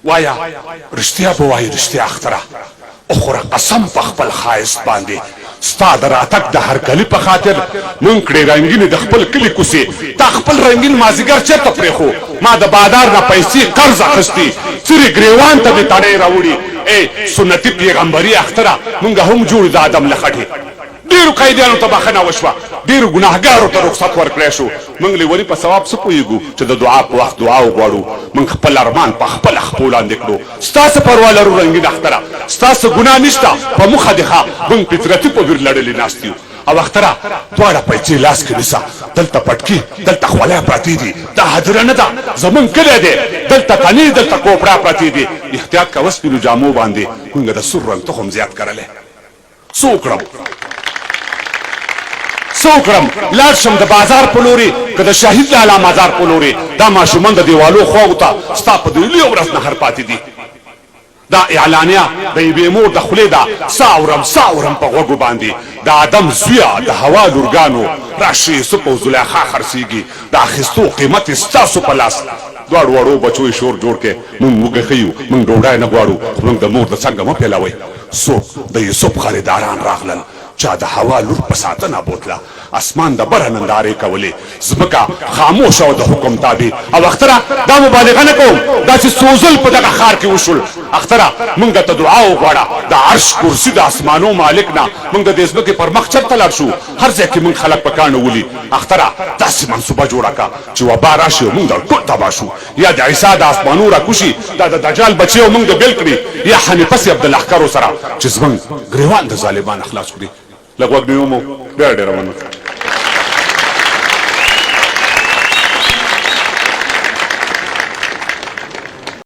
وایا رښتیا به وایي رښتیا اختره اخوره قسم په خپل ښایست باندې ستا د راتګ د هرکلي په خاطر مونږ کړې رنګینې د خپل کلي کوڅې تا خپل رنګین مازدیګر چېرته پرېښو ما د بادار نه پیسې قرض اخیستې څرې ګریوان ته دې تڼۍ راوړي ای سنتي پیغمبري اختره مونږ هم جوړ د آدم له خټې ډېرو قیدیانو ته بخښنه وشوه ډېرو ګناهګارو ته رخصت ورکړی شو موږ لیوني په ثواب څه پوهېږو چې د دعا په وخت دعا وغواړو موږ خپل ارمان په خپله خپو لاندې کړو ستا څه پروا لرو رنګین اختره ستا څه ګناه نشته په موخه دې ښه موږ فطرتي په ویر لړلې ناست یو او اختره دواړه پیسې لاس کې نیسه دلته پټکي دلته خولۍ پرتې دي دا هدیره نه ده زمونږ کلی دی دلته تنې دلته کوپړه پرتې دي احتیاط کوه سپینو جامو باندې موږ د سور رنګ تخم زیات کرلی څه وکړم څه وکړم لاړ شم د بازار په لورې که د شهید لالا مزار په لورې دا ماشومان د دیوالو خواو ته ستا په دویلي ورځ نهر پاتې دي دا اعلانیه د یوې مور د خولې ده سا اورم په غوږو باندې د آدم زویه د هوا لورګانو راشي یوسف او زلیخا خرڅېږي د اخیستو قیمت یې ستاسو په لاس دواړو وړو بچو یې شور جوړ کړې مونږ وږی ښه یو مونږ ډوډۍ نه غواړو خو مونږ د مور د څنګه مه پیلوئ څوک د یوسف خریداران راغلل چا د هوا لور په ساتنه بوتله اسمان د بره نندارې کولې ځمکه خاموشه او د حکم تابع او اختره دا مبالغه نه کوم داسې سوزل په دغه ښار کې وشول اختره موږ ته دعا وغواړه د عرش کرسي د اسمانو مالک نه موږ د دې ځمکې پر مخ چرته لاړ شو هر ځای کې موږ خلک په کاڼو ولي اختره داسې منصوبه جوړه کړه چې وبا راشي او موږ ټول تباه شو یا د عیسی د اسمانو راکوشي دا د دجال بچي او موږ د بیل کړي یا حنیفه صاحب د لښکرو سره چې زموږ ګریوان د ظالمان خلاص کړي لږ وخت مې ومو ډېره مننه